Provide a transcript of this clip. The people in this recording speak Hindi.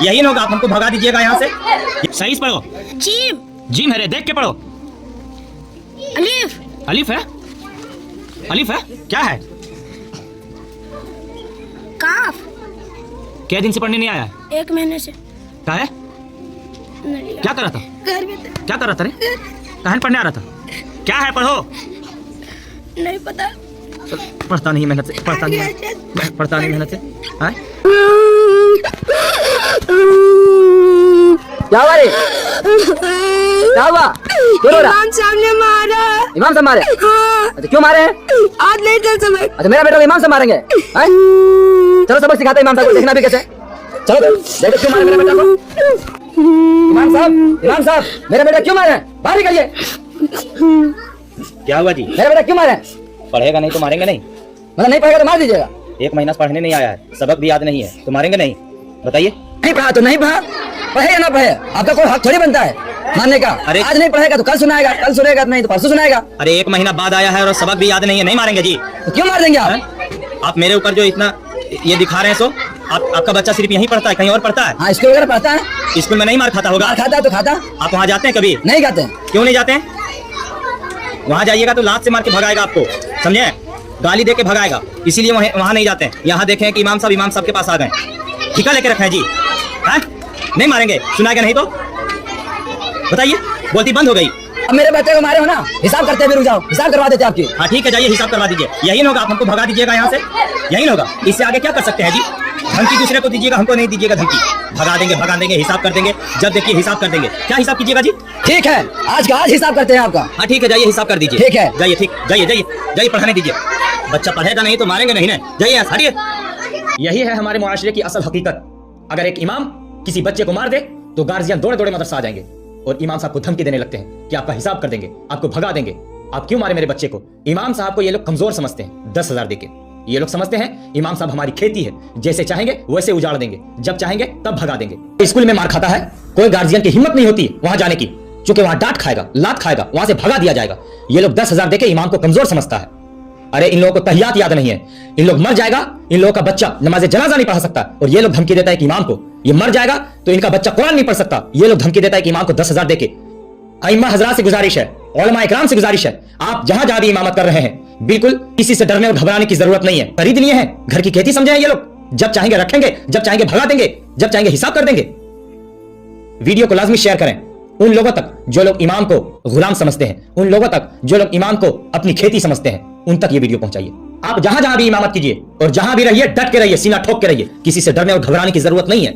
यही होगा, आप हमको भगा दीजिएगा यहाँ से। सही से पढ़ो। जीम। जीम है रे, देख के पढ़ो। अलिफ। अलिफ है? अलिफ है? क्या है? काफ। क्या दिन से पढ़ने नहीं आया है? 1 महीने से। क्या है? क्या कर रहा था? घर में था। क्या कर रहा था रे? कहाँ पढ़ने आ रहा था? क्या है, पढ़ो। नहीं पता। पढ़ता नहीं मेहनत से, पढ़ता नहीं मेहनत से। हाँ? क्या हुआ रे? क्या हुआ? क्यों रो रहा? इमाम साहब ने मारा। इमाम साहब मारे? हाँ। अच्छा क्यों मारे? आज नहीं चल समय। अच्छा मेरा बेटा को इमाम साहब मारेंगे? हैं? चलो सबक सिखाते हैं इमाम साहब को, देखना भी कैसे। चलो देखो क्यों मारे मेरे बेटा को। इमाम साहब मेरा बेटा क्यों मारे? बाहर निकलिए। क्या हुआ जी? मेरा बेटा क्यों मारे? पढ़ेगा नहीं तो मारेंगे नहीं। मतलब नहीं पढ़ेगा तो मार दीजिएगा? 1 महीना से पढ़ने नहीं आया है, सबक भी याद नहीं है, तो मारेंगे नहीं? बताइए। नहीं पढ़ा तो नहीं पढ़ा, पढ़े या ना पढ़े आपका कोई हक थोड़ी बनता है मानने का। अरे आज नहीं पढ़ेगा तो कल सुनाएगा, कल सुनेगा नहीं तो परसों सुनाएगा। अरे 1 महीना बाद आया है और सबक भी याद नहीं है, नहीं मारेंगे जी। तो क्यों मार देंगे आप? आप मेरे ऊपर जो इतना ये दिखा रहे हैं, सो आपका बच्चा सिर्फ यहीं पढ़ता है, कहीं और पढ़ता है? हाँ स्कूल वगैरह पढ़ता है। स्कूल में नहीं मार खाता होगा? मार खाता है तो खाता। आप वहाँ जाते हैं कभी? नहीं खाते हैं। क्यों नहीं जाते हैं? वहाँ जाइएगा तो लात से मार के भगाएगा आपको, समझे? गाली दे के भगाएगा, इसीलिए वहाँ नहीं जाते हैं। यहाँ देखें कि इमाम साहब के पास आ गए, ठिका लेके रखे हैं जी। हाँ? नहीं मारेंगे, सुनाएगा नहीं तो? बताइए, बोलती बंद हो गई। अब मेरे बच्चे को मारे हो ना, हिसाब करते हैं, रुक जाओ, हिसाब करवा देते हैं आपकी। हाँ ठीक है, जाइए हिसाब करवा दीजिए। यही होगा, आप हमको भगा दीजिएगा यहाँ से, यही होगा। इससे आगे क्या कर सकते हैं जी? धमकी दूसरे को दीजिएगा, हमको नहीं दीजिएगा धमकी। भगा देंगे, हिसाब कर देंगे। जब देखिए हिसाब कर देंगे। क्या हिसाब कीजिएगा जी? ठीक है, आज का आज हिसाब करते हैं आपका। हाँ ठीक है, जाइए हिसाब कर दीजिए। ठीक है, जाइए, ठीक, जाइए पढ़ाने दीजिए। बच्चा पढ़ेगा नहीं तो मारेंगे नहीं ना, जाइए हटिए। यही है हमारे मुआशरे की असल हकीकत। अगर एक इमाम किसी बच्चे को मार दे तो गार्जियन दौड़े दौड़े मदरसा आ जाएंगे और इमाम साहब को धमकी देने लगते हैं कि आपका हिसाब कर देंगे, आपको भगा देंगे। आप क्यों मारे मेरे बच्चे को? इमाम साहब को ये लोग कमजोर समझते हैं 10,000 देके। ये लोग समझते हैं इमाम साहब हमारी खेती है, जैसे चाहेंगे वैसे उजाड़ देंगे, जब चाहेंगे तब भगा देंगे। स्कूल में मार खाता है, कोई गार्जियन की हिम्मत नहीं होती वहां जाने की, क्योंकि वहां डांट खाएगा, लात खाएगा, वहां से भगा दिया जाएगा। ये लोग 10,000 देके इमाम को कमजोर समझता है। अरे इन लोगों को तहियात याद नहीं है, इन लोग मर जाएगा, इन लोगों का बच्चा नमाज जनाजा नहीं पढ़ सकता, और ये लोग धमकी देता है कि इमाम को ये मर जाएगा तो इनका बच्चा कुरान नहीं पढ़ सकता। ये लोग धमकी देता है कि इमाम को 10,000 देके। अइम्मा हजरात से गुजारिश है, उलमा इकराम से गुजारिश है, आप जहां जहां भी इमामत कर रहे हैं बिल्कुल किसी से डरने और घबराने की जरूरत नहीं है। खरीदनी है, घर की खेती समझे हैं ये लोग। जब चाहेंगे रखेंगे, जब चाहेंगे भगा देंगे, जब चाहेंगे हिसाब कर देंगे। वीडियो को लाजमी शेयर करें उन लोगों तक जो लोग इमाम को गुलाम समझते हैं, उन लोगों तक जो लोग इमाम को अपनी खेती समझते हैं, उन तक ये वीडियो पहुंचाइए। आप जहां जहां भी इमामत कीजिए और जहां भी रहिए डट के रहिए, सीना ठोक के रहिए, किसी से डरने और घबराने की जरूरत नहीं है।